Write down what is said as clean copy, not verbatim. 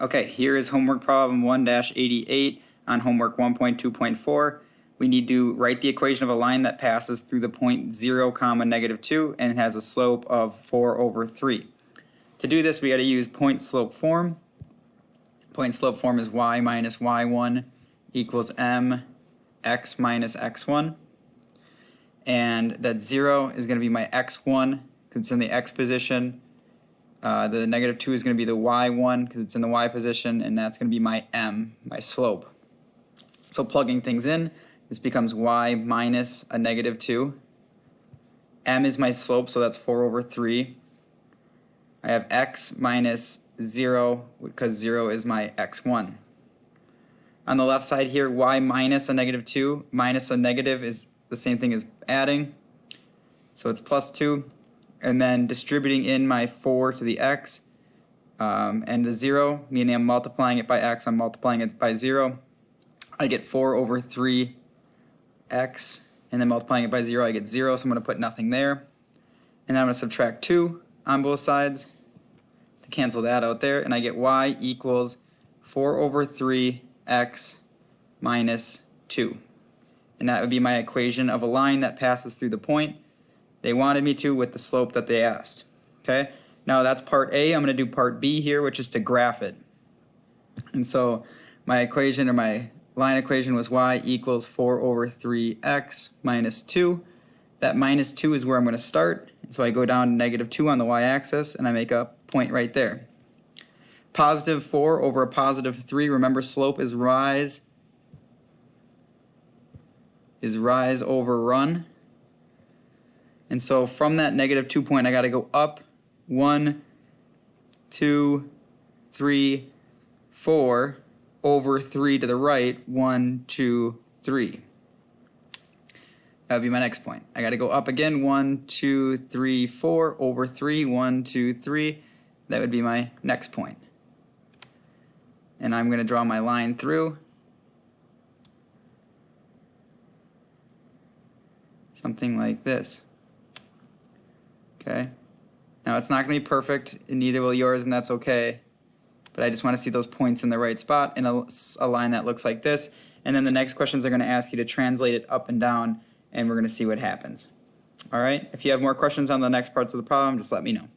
Okay, here is homework problem 1-88 on homework 1.2.4. We need to write the equation of a line that passes through the point 0, -2 and has a slope of 4/3. To do this, we got to use point slope form. Point slope form is y minus y1 equals mx minus x1. And that 0 is going to be my x1 because it's in the x position. The -2 is going to be the y1 because it's in the y position, and that's going to be my m, my slope. So plugging things in, this becomes y minus a -2. M is my slope, so that's 4/3. I have x minus 0 because 0 is my x1. On the left side here, y minus a -2, minus a negative is the same thing as adding. So it's plus 2. And then distributing in my 4 to the x and the 0, meaning I'm multiplying it by x, I'm multiplying it by 0. I get 4/3x, and then multiplying it by 0, I get 0, so I'm going to put nothing there. And then I'm going to subtract 2 on both sides to cancel that out there, and I get y equals 4/3x minus 2. And that would be my equation of a line that passes through the point they wanted me to with the slope that they asked. Okay, now that's part A. I'm going to do part B here, which is to graph it. And so my equation, or my line equation, was y equals 4/3x minus 2. That minus 2 is where I'm going to start. So I go down to -2 on the y-axis, and I make a point right there. +4 over a +3. Remember, slope is rise over run. And so from that -2 point, I got to go up 1, 2, 3, 4 over 3 to the right, 1, 2, 3. That would be my next point. I got to go up again, 1, 2, 3, 4 over 3, 1, 2, 3. That would be my next point. And I'm going to draw my line through. Something like this. Okay. Now it's not going to be perfect, and neither will yours, and that's okay. But I just want to see those points in the right spot in a line that looks like this. And then the next questions are going to ask you to translate it up and down, and we're going to see what happens. All right. If you have more questions on the next parts of the problem, just let me know.